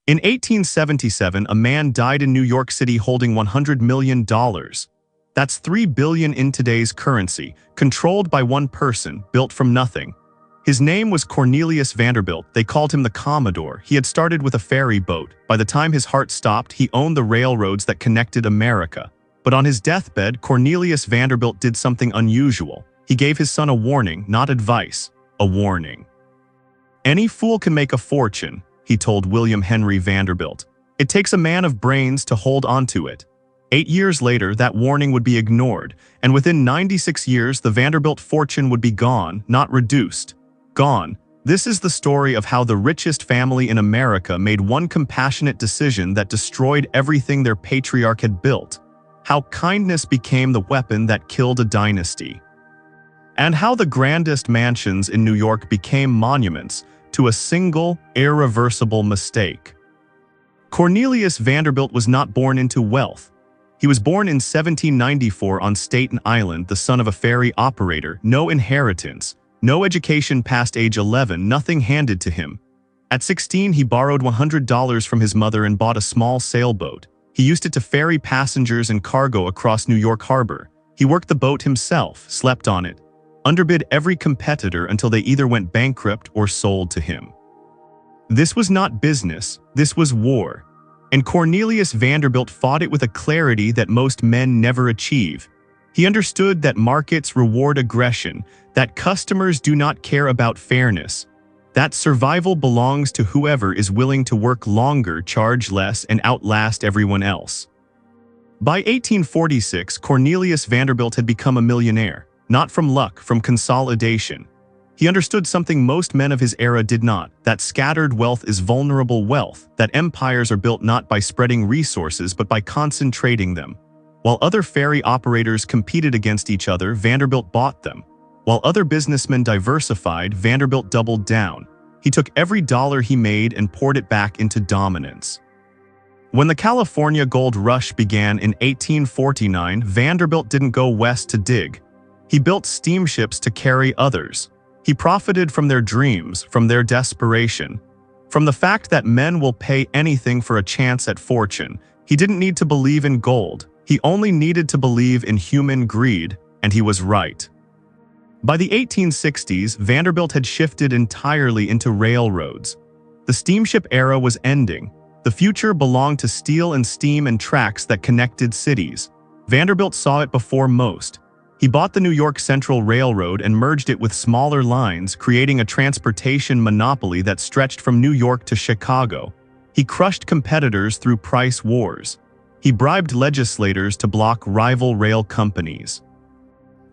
In 1877, a man died in New York City holding $100 million. That's $3 billion in today's currency, controlled by one person, built from nothing. His name was Cornelius Vanderbilt. They called him the Commodore. He had started with a ferry boat. By the time his heart stopped, he owned the railroads that connected America. But on his deathbed, Cornelius Vanderbilt did something unusual. He gave his son a warning, not advice, a warning. "Any fool can make a fortune," he told William Henry Vanderbilt. "It takes a man of brains to hold onto it." 8 years later, that warning would be ignored, and within 96 years, the Vanderbilt fortune would be gone, not reduced. Gone. This is the story of how the richest family in America made one compassionate decision that destroyed everything their patriarch had built. How kindness became the weapon that killed a dynasty. And how the grandest mansions in New York became monuments to a single, irreversible mistake. Cornelius Vanderbilt was not born into wealth. He was born in 1794 on Staten Island, the son of a ferry operator, no inheritance, no education past age 11, nothing handed to him. At 16, he borrowed $100 from his mother and bought a small sailboat. He used it to ferry passengers and cargo across New York Harbor. He worked the boat himself, slept on it, underbid every competitor until they either went bankrupt or sold to him. This was not business, this was war. And Cornelius Vanderbilt fought it with a clarity that most men never achieve. He understood that markets reward aggression, that customers do not care about fairness, that survival belongs to whoever is willing to work longer, charge less, and outlast everyone else. By 1846, Cornelius Vanderbilt had become a millionaire, not from luck, from consolidation. He understood something most men of his era did not, that scattered wealth is vulnerable wealth, that empires are built not by spreading resources but by concentrating them. While other ferry operators competed against each other, Vanderbilt bought them. While other businessmen diversified, Vanderbilt doubled down. He took every dollar he made and poured it back into dominance. When the California gold rush began in 1849, Vanderbilt didn't go west to dig. He built steamships to carry others. He profited from their dreams, from their desperation, from the fact that men will pay anything for a chance at fortune. He didn't need to believe in gold. He only needed to believe in human greed, and he was right. By the 1860s, Vanderbilt had shifted entirely into railroads. The steamship era was ending. The future belonged to steel and steam and tracks that connected cities. Vanderbilt saw it before most. He bought the New York Central Railroad and merged it with smaller lines, creating a transportation monopoly that stretched from New York to Chicago. He crushed competitors through price wars. He bribed legislators to block rival rail companies.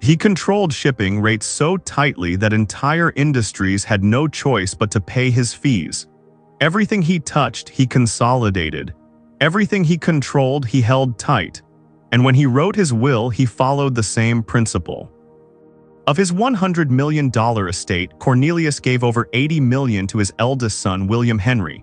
He controlled shipping rates so tightly that entire industries had no choice but to pay his fees. Everything he touched, he consolidated. Everything he controlled, he held tight. And when he wrote his will, he followed the same principle. Of his $100 million estate, Cornelius gave over $80 million to his eldest son, William Henry.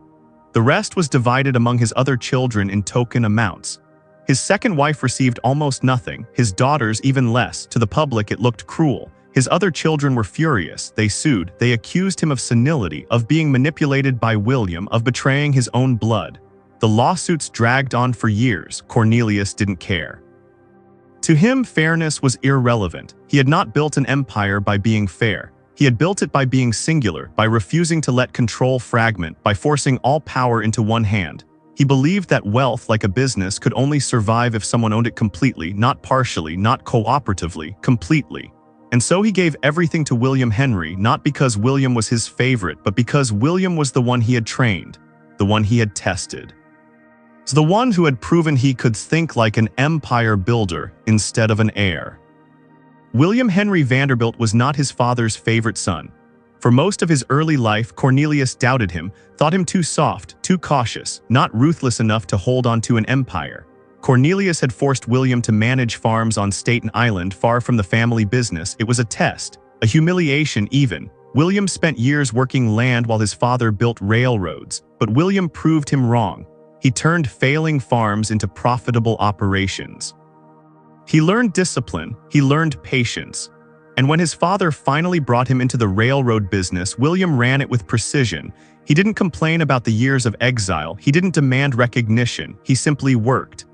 The rest was divided among his other children in token amounts. His second wife received almost nothing, his daughters even less. To the public, it looked cruel. His other children were furious. They sued. They accused him of senility, of being manipulated by William, of betraying his own blood. The lawsuits dragged on for years. Cornelius didn't care. To him, fairness was irrelevant. He had not built an empire by being fair. He had built it by being singular, by refusing to let control fragment, by forcing all power into one hand. He believed that wealth, like a business, could only survive if someone owned it completely, not partially, not cooperatively, completely. And so he gave everything to William Henry, not because William was his favorite, but because William was the one he had trained, the one he had tested. The one who had proven he could think like an empire builder instead of an heir. William Henry Vanderbilt was not his father's favorite son. For most of his early life, Cornelius doubted him, thought him too soft, too cautious, not ruthless enough to hold on to an empire. Cornelius had forced William to manage farms on Staten Island far from the family business. It was a test, a humiliation even. William spent years working land while his father built railroads, but William proved him wrong. He turned failing farms into profitable operations. He learned discipline, he learned patience. And when his father finally brought him into the railroad business, William ran it with precision. He didn't complain about the years of exile, he didn't demand recognition, he simply worked.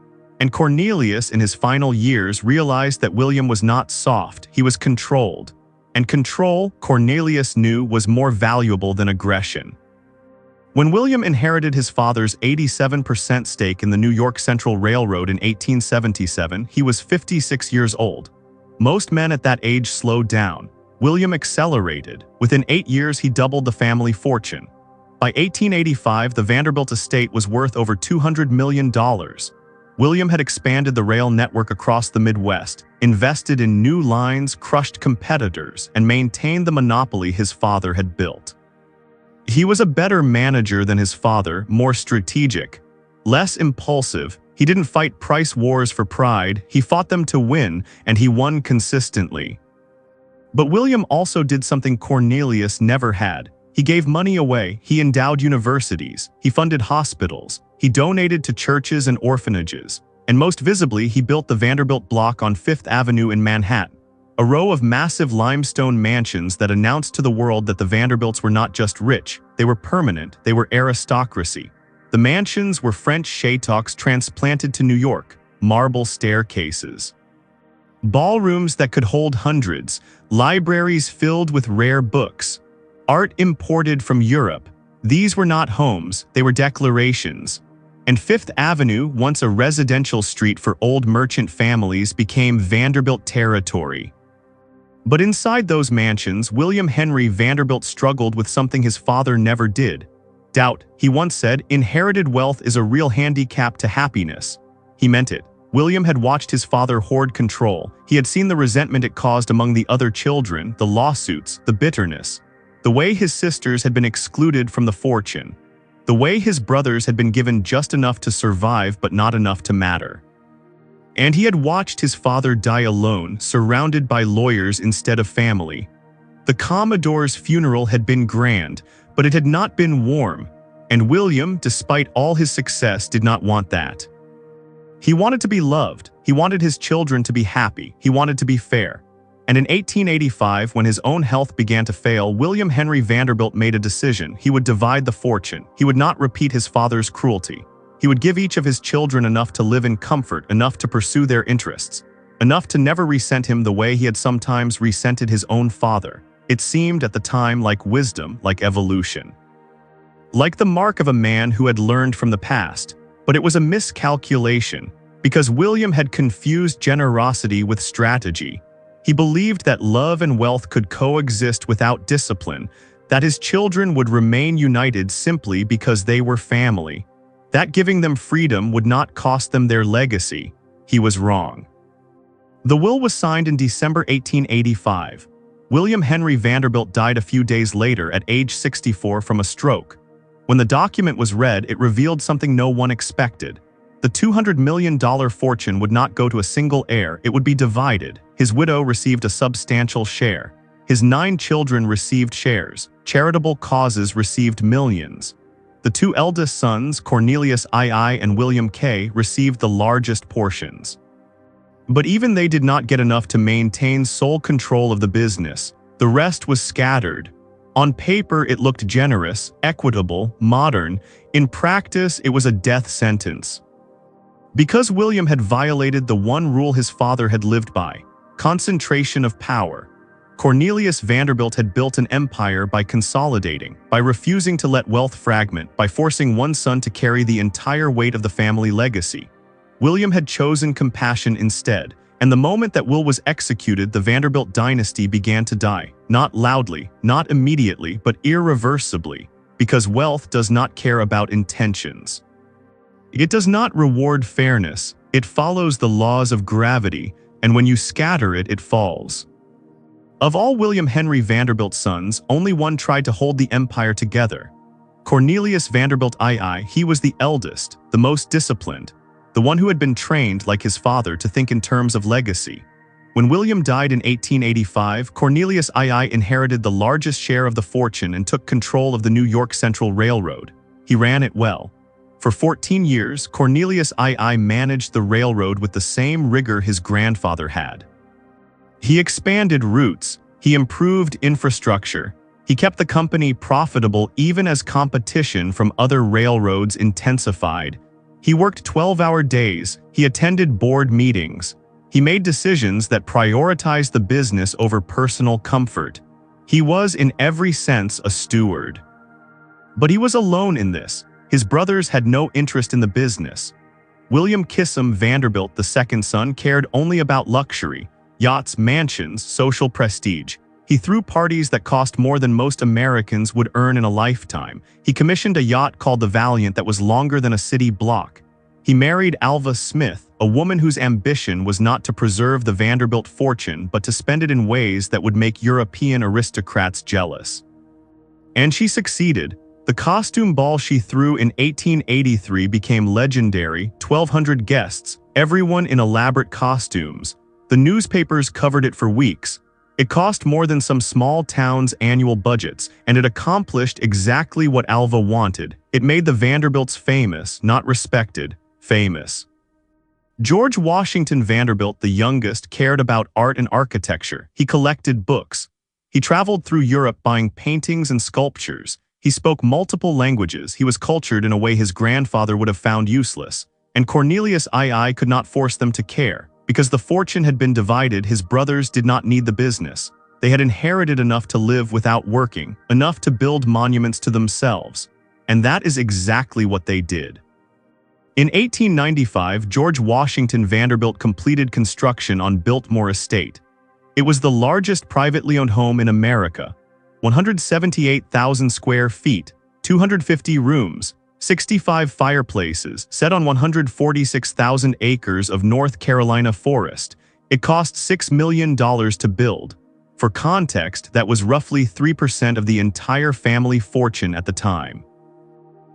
And Cornelius, in his final years, realized that William was not soft, he was controlled. And control, Cornelius knew, was more valuable than aggression. When William inherited his father's 87% stake in the New York Central Railroad in 1877, he was 56 years old. Most men at that age slowed down. William accelerated. Within 8 years, he doubled the family fortune. By 1885, the Vanderbilt estate was worth over $200 million. William had expanded the rail network across the Midwest, invested in new lines, crushed competitors, and maintained the monopoly his father had built. He was a better manager than his father, more strategic, less impulsive. He didn't fight price wars for pride, he fought them to win, and he won consistently. But William also did something Cornelius never had. He gave money away, he endowed universities, he funded hospitals, he donated to churches and orphanages, and most visibly, he built the Vanderbilt block on Fifth Avenue in Manhattan, a row of massive limestone mansions that announced to the world that the Vanderbilts were not just rich, they were permanent, they were aristocracy. The mansions were French chateaux transplanted to New York, marble staircases, ballrooms that could hold hundreds, libraries filled with rare books, art imported from Europe. These were not homes, they were declarations. And Fifth Avenue, once a residential street for old merchant families, became Vanderbilt territory. But inside those mansions, William Henry Vanderbilt struggled with something his father never did. Doubt. He once said, "Inherited wealth is a real handicap to happiness." He meant it. William had watched his father hoard control. He had seen the resentment it caused among the other children, the lawsuits, the bitterness. The way his sisters had been excluded from the fortune. The way his brothers had been given just enough to survive but not enough to matter. And he had watched his father die alone, surrounded by lawyers instead of family. The Commodore's funeral had been grand, but it had not been warm, and William, despite all his success, did not want that. He wanted to be loved, he wanted his children to be happy, he wanted to be fair. And in 1885, when his own health began to fail, William Henry Vanderbilt made a decision. He would divide the fortune. He would not repeat his father's cruelty. He would give each of his children enough to live in comfort, enough to pursue their interests, enough to never resent him the way he had sometimes resented his own father. It seemed at the time like wisdom, like evolution. Like the mark of a man who had learned from the past. But it was a miscalculation, because William had confused generosity with strategy. He believed that love and wealth could coexist without discipline, that his children would remain united simply because they were family, that giving them freedom would not cost them their legacy. He was wrong. The will was signed in December 1885. William Henry Vanderbilt died a few days later at age 64 from a stroke. When the document was read, it revealed something no one expected. The $200 million fortune would not go to a single heir, it would be divided. His widow received a substantial share. His 9 children received shares. Charitable causes received millions. The 2 eldest sons, Cornelius II and William K., received the largest portions. But even they did not get enough to maintain sole control of the business. The rest was scattered. On paper, it looked generous, equitable, modern. In practice, it was a death sentence. Because William had violated the one rule his father had lived by, concentration of power, Cornelius Vanderbilt had built an empire by consolidating, by refusing to let wealth fragment, by forcing one son to carry the entire weight of the family legacy. William had chosen compassion instead, and the moment that will was executed, the Vanderbilt dynasty began to die. Not loudly, not immediately, but irreversibly, because wealth does not care about intentions. It does not reward fairness, it follows the laws of gravity, and when you scatter it, it falls. Of all William Henry Vanderbilt's sons, only one tried to hold the empire together. Cornelius Vanderbilt II, he was the eldest, the most disciplined, the one who had been trained, like his father, to think in terms of legacy. When William died in 1885, Cornelius II inherited the largest share of the fortune and took control of the New York Central Railroad. He ran it well. For 14 years, Cornelius II managed the railroad with the same rigor his grandfather had. He expanded routes, he improved infrastructure, He kept the company profitable even as competition from other railroads intensified. He worked 12-hour days, he attended board meetings. He made decisions that prioritized the business over personal comfort. He was in every sense a steward. But he was alone in this. His brothers had no interest in the business. William Kissam Vanderbilt, the second son, cared only about luxury, yachts, mansions, social prestige. He threw parties that cost more than most Americans would earn in a lifetime. He commissioned a yacht called the Valiant that was longer than a city block. He married Alva Smith, a woman whose ambition was not to preserve the Vanderbilt fortune but to spend it in ways that would make European aristocrats jealous. And she succeeded. The costume ball she threw in 1883 became legendary, 1,200 guests, everyone in elaborate costumes. The newspapers covered it for weeks. It cost more than some small towns' annual budgets, and it accomplished exactly what Alva wanted. It made the Vanderbilts famous, not respected, famous. George Washington Vanderbilt, the youngest, cared about art and architecture. He collected books. He traveled through Europe buying paintings and sculptures. He spoke multiple languages. He was cultured in a way his grandfather would have found useless. And Cornelius II could not force them to care. Because the fortune had been divided, his brothers did not need the business. They had inherited enough to live without working, enough to build monuments to themselves. And that is exactly what they did. In 1895, George Washington Vanderbilt completed construction on Biltmore Estate. It was the largest privately owned home in America. 178,000 square feet, 250 rooms, 65 fireplaces, set on 146,000 acres of North Carolina forest. It cost $6 million to build. For context, that was roughly 3% of the entire family fortune at the time.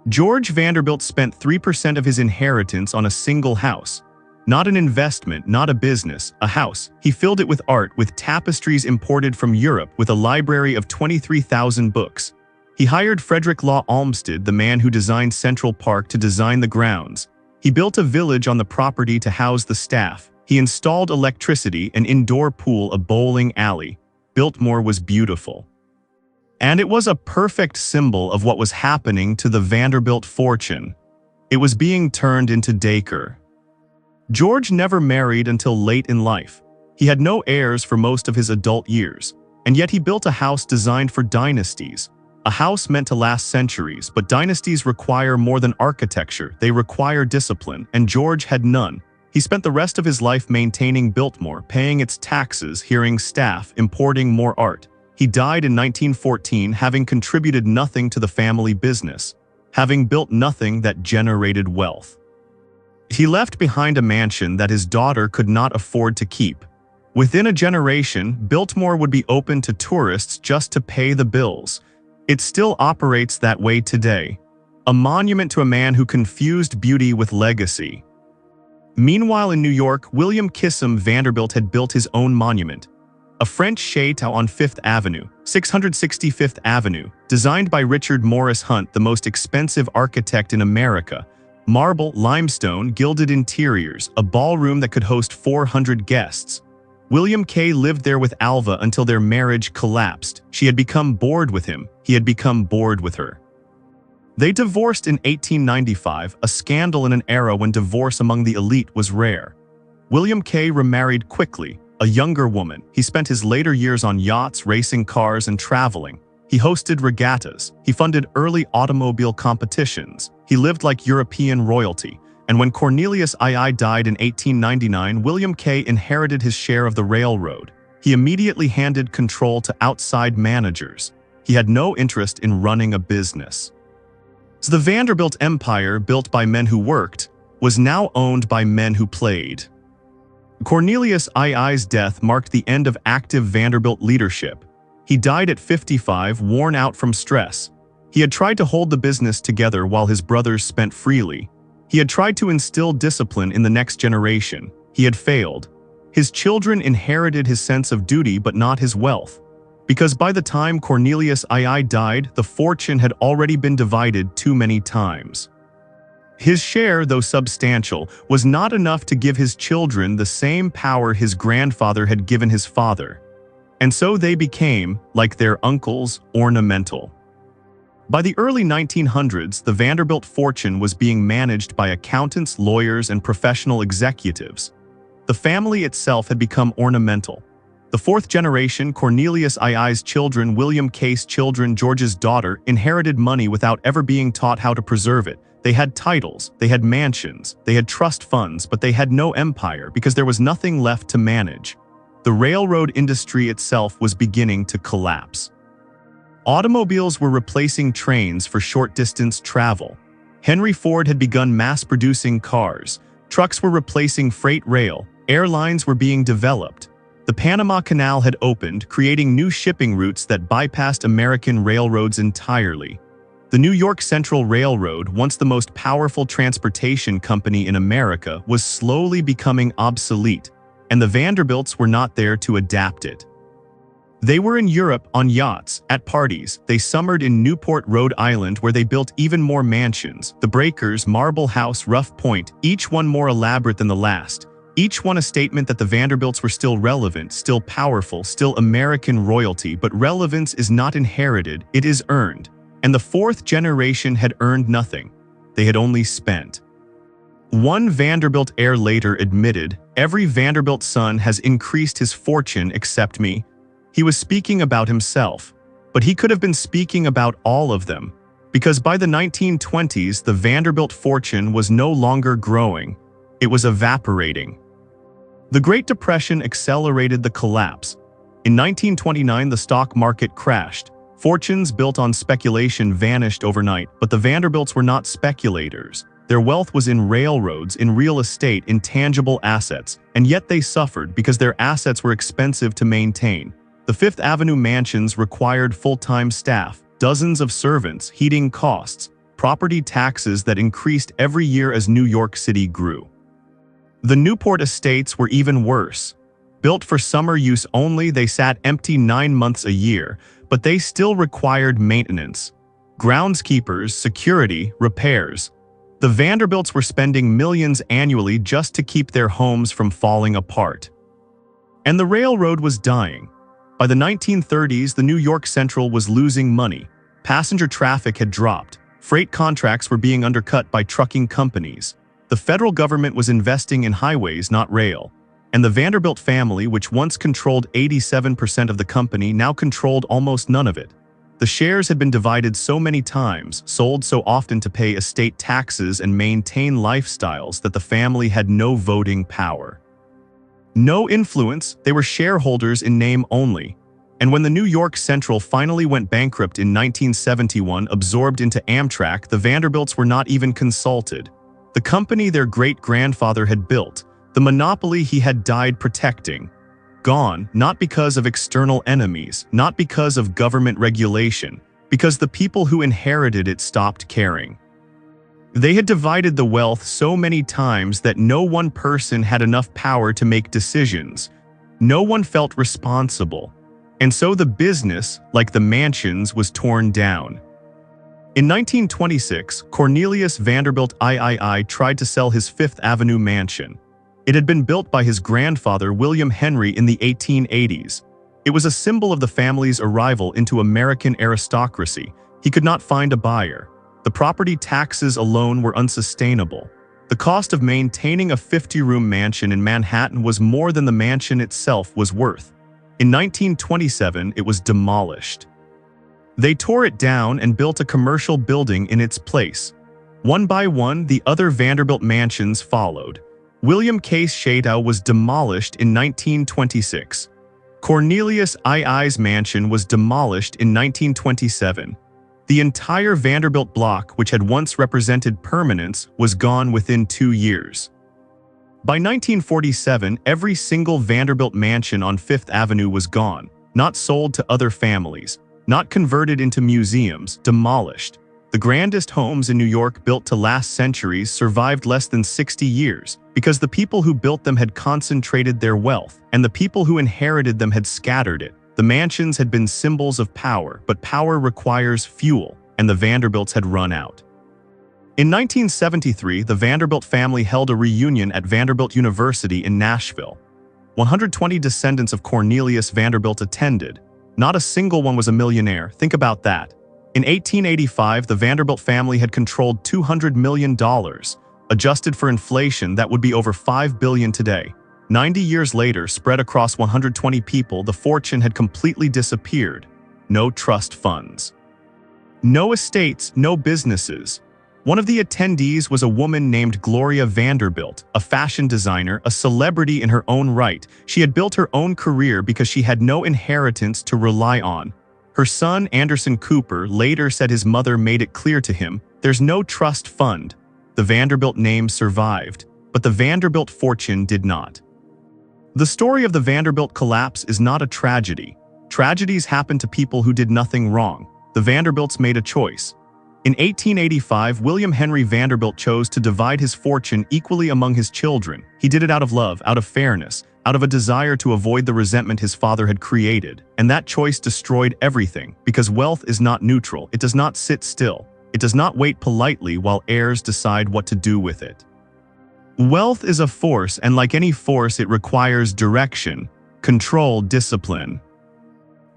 George Vanderbilt spent 3% of his inheritance on a single house. Not an investment, not a business, a house. He filled it with art, with tapestries imported from Europe, with a library of 23,000 books. He hired Frederick Law Olmsted, the man who designed Central Park, to design the grounds. He built a village on the property to house the staff. He installed electricity, an indoor pool, a bowling alley. Biltmore was beautiful. And it was a perfect symbol of what was happening to the Vanderbilt fortune. It was being turned into Dacre. George never married until late in life. He had no heirs for most of his adult years, and yet he built a house designed for dynasties. A house meant to last centuries, but dynasties require more than architecture. They require discipline, and George had none. He spent the rest of his life maintaining Biltmore, paying its taxes, hiring staff, importing more art. He died in 1914, having contributed nothing to the family business, having built nothing that generated wealth. He left behind a mansion that his daughter could not afford to keep. Within a generation, Biltmore would be open to tourists just to pay the bills. It still operates that way today. A monument to a man who confused beauty with legacy. Meanwhile, in New York, William Kissam Vanderbilt had built his own monument. A French chateau on 5th Avenue, 665th Avenue, designed by Richard Morris Hunt, the most expensive architect in America. Marble, limestone, gilded interiors, a ballroom that could host 400 guests. William K. lived there with Alva until their marriage collapsed. She had become bored with him. He had become bored with her. They divorced in 1895, a scandal in an era when divorce among the elite was rare. William K. remarried quickly, a younger woman. He spent his later years on yachts, racing cars, and traveling. He hosted regattas. He funded early automobile competitions. He lived like European royalty. And when Cornelius II died in 1899, William K. inherited his share of the railroad. He immediately handed control to outside managers. He had no interest in running a business. So the Vanderbilt empire, built by men who worked, was now owned by men who played. Cornelius II's death marked the end of active Vanderbilt leadership. He died at 55, worn out from stress. He had tried to hold the business together while his brothers spent freely. He had tried to instill discipline in the next generation. He had failed. His children inherited his sense of duty but not his wealth. Because by the time Cornelius II died, the fortune had already been divided too many times. His share, though substantial, was not enough to give his children the same power his grandfather had given his father. And so they became, like their uncles, ornamental. By the early 1900s, the Vanderbilt fortune was being managed by accountants, lawyers, and professional executives. The family itself had become ornamental. The fourth generation, Cornelius II's children, William K's children, George's daughter, inherited money without ever being taught how to preserve it. They had titles, they had mansions, they had trust funds, but they had no empire because there was nothing left to manage. The railroad industry itself was beginning to collapse. Automobiles were replacing trains for short-distance travel. Henry Ford had begun mass-producing cars. Trucks were replacing freight rail. Airlines were being developed. The Panama Canal had opened, creating new shipping routes that bypassed American railroads entirely. The New York Central Railroad, once the most powerful transportation company in America, was slowly becoming obsolete, and the Vanderbilts were not there to adapt it. They were in Europe on yachts, at parties. They summered in Newport, Rhode Island, where they built even more mansions. The Breakers, Marble House, Rough Point, each one more elaborate than the last. Each one a statement that the Vanderbilts were still relevant, still powerful, still American royalty, but relevance is not inherited, it is earned. And the fourth generation had earned nothing. They had only spent. One Vanderbilt heir later admitted, "Every Vanderbilt son has increased his fortune except me." He was speaking about himself, but he could have been speaking about all of them, because by the 1920s, the Vanderbilt fortune was no longer growing. It was evaporating. The Great Depression accelerated the collapse. In 1929, the stock market crashed. Fortunes built on speculation vanished overnight, but the Vanderbilts were not speculators. Their wealth was in railroads, in real estate, in tangible assets, and yet they suffered because their assets were expensive to maintain. The Fifth Avenue mansions required full-time staff, dozens of servants, heating costs, property taxes that increased every year as New York City grew. The Newport estates were even worse. Built for summer use only, they sat empty 9 months a year, but they still required maintenance. Groundskeepers, security, repairs. The Vanderbilts were spending millions annually just to keep their homes from falling apart. And the railroad was dying. By the 1930s, the New York Central was losing money. Passenger traffic had dropped. Freight contracts were being undercut by trucking companies. The federal government was investing in highways, not rail. And the Vanderbilt family, which once controlled 87% of the company, now controlled almost none of it. The shares had been divided so many times, sold so often to pay estate taxes and maintain lifestyles that the family had no voting power. No influence, they were shareholders in name only. And when the New York Central finally went bankrupt in 1971, absorbed into Amtrak, the Vanderbilts were not even consulted. The company their great-grandfather had built, the monopoly he had died protecting, gone, not because of external enemies, not because of government regulation, because the people who inherited it stopped caring. They had divided the wealth so many times that no one person had enough power to make decisions. No one felt responsible. And so the business, like the mansions, was torn down. In 1926, Cornelius Vanderbilt III tried to sell his Fifth Avenue mansion. It had been built by his grandfather, William Henry, in the 1880s. It was a symbol of the family's arrival into American aristocracy. He could not find a buyer. The property taxes alone were unsustainable. The cost of maintaining a 50-room mansion in Manhattan was more than the mansion itself was worth. In 1927, it was demolished. They tore it down and built a commercial building in its place. One by one, the other Vanderbilt mansions followed. William K's Chateau was demolished in 1926. Cornelius II's mansion was demolished in 1927. The entire Vanderbilt block, which had once represented permanence, was gone within 2 years. By 1947, every single Vanderbilt mansion on Fifth Avenue was gone, not sold to other families, not converted into museums, demolished. The grandest homes in New York built to last centuries survived less than 60 years because the people who built them had concentrated their wealth, and the people who inherited them had scattered it. The mansions had been symbols of power, but power requires fuel, and the Vanderbilts had run out. In 1973, the Vanderbilt family held a reunion at Vanderbilt University in Nashville. 120 descendants of Cornelius Vanderbilt attended. Not a single one was a millionaire. Think about that. In 1885, the Vanderbilt family had controlled $200 million. Adjusted for inflation, that would be over $5 billion today. 90 years later, spread across 120 people, the fortune had completely disappeared. No trust funds. No estates, no businesses. One of the attendees was a woman named Gloria Vanderbilt, a fashion designer, a celebrity in her own right. She had built her own career because she had no inheritance to rely on. Her son, Anderson Cooper, later said his mother made it clear to him, "There's no trust fund." The Vanderbilt name survived, but the Vanderbilt fortune did not. The story of the Vanderbilt collapse is not a tragedy. Tragedies happen to people who did nothing wrong. The Vanderbilts made a choice. In 1885, William Henry Vanderbilt chose to divide his fortune equally among his children. He did it out of love, out of fairness, out of a desire to avoid the resentment his father had created. And that choice destroyed everything, because wealth is not neutral. It does not sit still. It does not wait politely while heirs decide what to do with it. Wealth is a force, and like any force, it requires direction, control, discipline.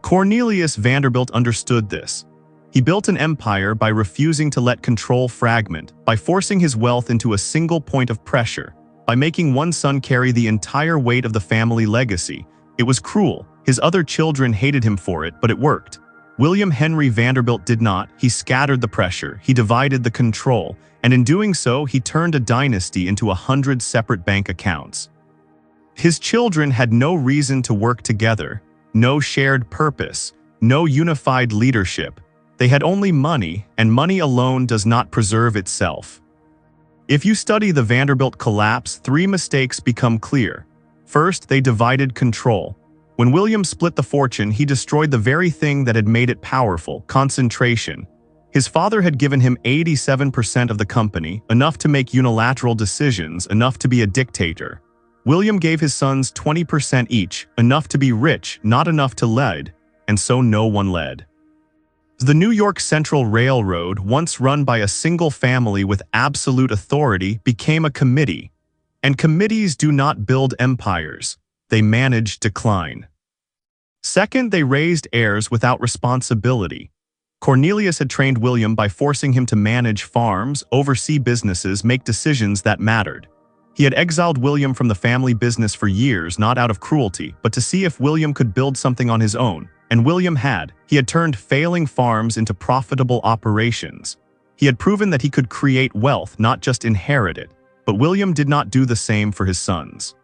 Cornelius Vanderbilt understood this. He built an empire by refusing to let control fragment, by forcing his wealth into a single point of pressure, by making one son carry the entire weight of the family legacy. It was cruel. His other children hated him for it, but it worked. William Henry Vanderbilt did not. He scattered the pressure, he divided the control, and in doing so, he turned a dynasty into 100 separate bank accounts. His children had no reason to work together, no shared purpose, no unified leadership. They had only money, and money alone does not preserve itself. If you study the Vanderbilt collapse, 3 mistakes become clear. First, they divided control. When William split the fortune, he destroyed the very thing that had made it powerful: concentration. His father had given him 87% of the company, enough to make unilateral decisions, enough to be a dictator. William gave his sons 20% each, enough to be rich, not enough to lead, and so no one led. The New York Central Railroad, once run by a single family with absolute authority, became a committee. And committees do not build empires, they manage decline. Second, they raised heirs without responsibility. Cornelius had trained William by forcing him to manage farms, oversee businesses, make decisions that mattered. He had exiled William from the family business for years, not out of cruelty, but to see if William could build something on his own. And William had. He had turned failing farms into profitable operations. He had proven that he could create wealth, not just inherit it. But William did not do the same for his sons.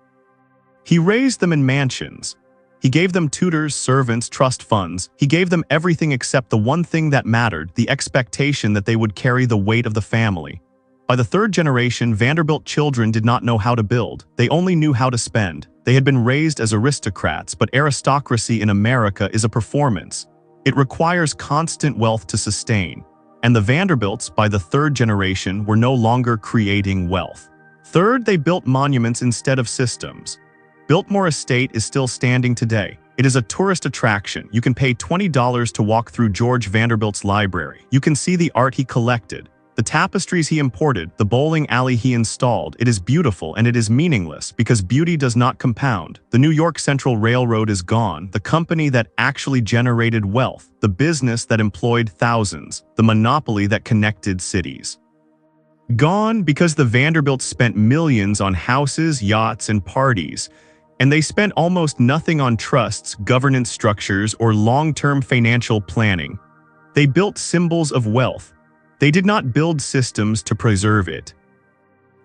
He raised them in mansions. He gave them tutors, servants, trust funds. He gave them everything except the one thing that mattered, the expectation that they would carry the weight of the family. By the 3rd generation, Vanderbilt children did not know how to build. They only knew how to spend. They had been raised as aristocrats, but aristocracy in America is a performance. It requires constant wealth to sustain. And the Vanderbilts, by the 3rd generation, were no longer creating wealth. Third, they built monuments instead of systems. Biltmore Estate is still standing today. It is a tourist attraction. You can pay $20 to walk through George Vanderbilt's library. You can see the art he collected, the tapestries he imported, the bowling alley he installed. It is beautiful and it is meaningless because beauty does not compound. The New York Central Railroad is gone, the company that actually generated wealth, the business that employed thousands, the monopoly that connected cities. Gone because the Vanderbilts spent millions on houses, yachts, and parties, and they spent almost nothing on trusts, governance structures, or long-term financial planning. They built symbols of wealth. They did not build systems to preserve it.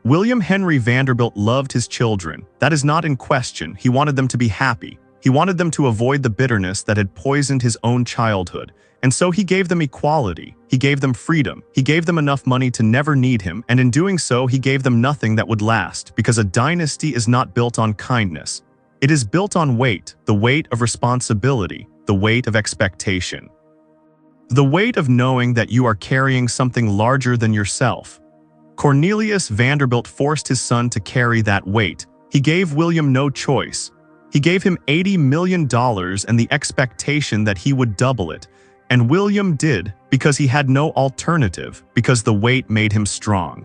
William Henry Vanderbilt loved his children. That is not in question. He wanted them to be happy. He wanted them to avoid the bitterness that had poisoned his own childhood. And so he gave them equality. He gave them freedom. He gave them enough money to never need him, and in doing so, he gave them nothing that would last, because a dynasty is not built on kindness. It is built on weight, the weight of responsibility, the weight of expectation. The weight of knowing that you are carrying something larger than yourself. Cornelius Vanderbilt forced his son to carry that weight. He gave William no choice. He gave him $80 million and the expectation that he would double it. And William did, because he had no alternative, because the weight made him strong.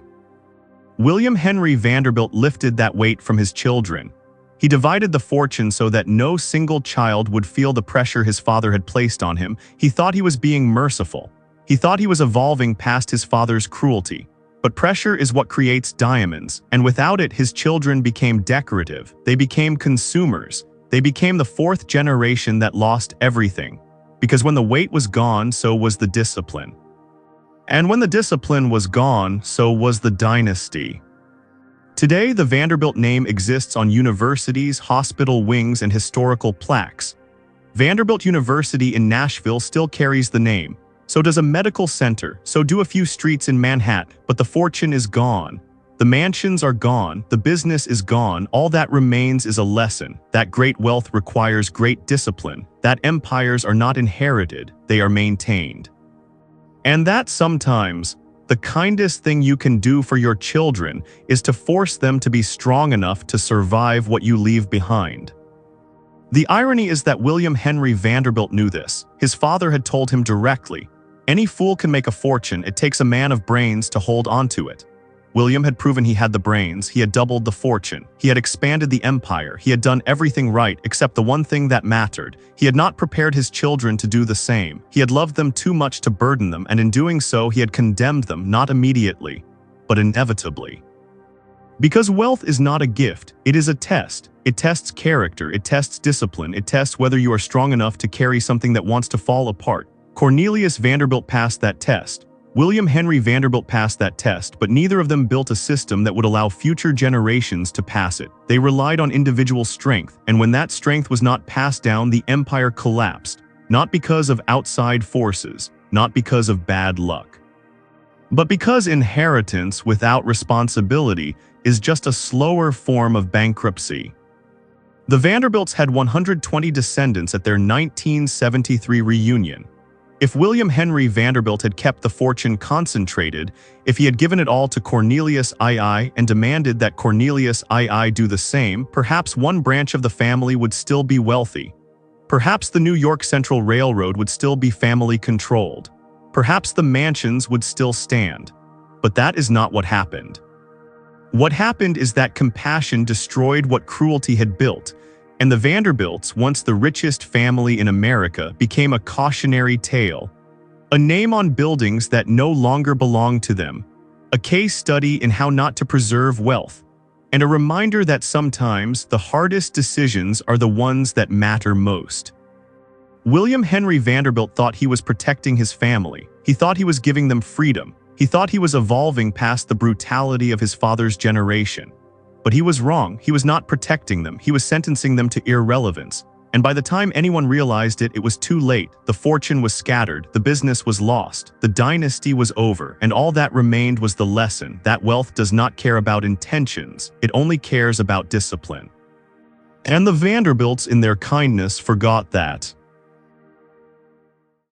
William Henry Vanderbilt lifted that weight from his children. He divided the fortune so that no single child would feel the pressure his father had placed on him. He thought he was being merciful. He thought he was evolving past his father's cruelty. But pressure is what creates diamonds, and without it, his children became decorative. They became consumers. They became the fourth generation that lost everything. Because when the weight was gone, so was the discipline. And when the discipline was gone, so was the dynasty. Today, the Vanderbilt name exists on universities, hospital wings, and historical plaques. Vanderbilt University in Nashville still carries the name. So does a medical center, so do a few streets in Manhattan, but the fortune is gone. The mansions are gone, the business is gone, all that remains is a lesson. That great wealth requires great discipline, that empires are not inherited, they are maintained. And that sometimes, the kindest thing you can do for your children is to force them to be strong enough to survive what you leave behind. The irony is that William Henry Vanderbilt knew this. His father had told him directly, "Any fool can make a fortune, it takes a man of brains to hold onto it." William had proven he had the brains, he had doubled the fortune, he had expanded the empire, he had done everything right except the one thing that mattered. He had not prepared his children to do the same. He had loved them too much to burden them, and in doing so he had condemned them, not immediately, but inevitably. Because wealth is not a gift, it is a test. It tests character, it tests discipline, it tests whether you are strong enough to carry something that wants to fall apart. Cornelius Vanderbilt passed that test. William Henry Vanderbilt passed that test, but neither of them built a system that would allow future generations to pass it. They relied on individual strength, and when that strength was not passed down, the empire collapsed. Not because of outside forces, not because of bad luck, but because inheritance without responsibility is just a slower form of bankruptcy. The Vanderbilts had 120 descendants at their 1973 reunion. If William Henry Vanderbilt had kept the fortune concentrated, if he had given it all to Cornelius II and demanded that Cornelius II do the same, perhaps one branch of the family would still be wealthy. Perhaps the New York Central Railroad would still be family-controlled. Perhaps the mansions would still stand. But that is not what happened. What happened is that compassion destroyed what cruelty had built, and the Vanderbilts, once the richest family in America, became a cautionary tale, a name on buildings that no longer belonged to them, a case study in how not to preserve wealth, and a reminder that sometimes the hardest decisions are the ones that matter most. William Henry Vanderbilt thought he was protecting his family. He thought he was giving them freedom. He thought he was evolving past the brutality of his father's generation. But he was wrong. He was not protecting them. He was sentencing them to irrelevance. And by the time anyone realized it, it was too late. The fortune was scattered. The business was lost. The dynasty was over. And all that remained was the lesson that wealth does not care about intentions. It only cares about discipline. And the Vanderbilts, in their kindness, forgot that.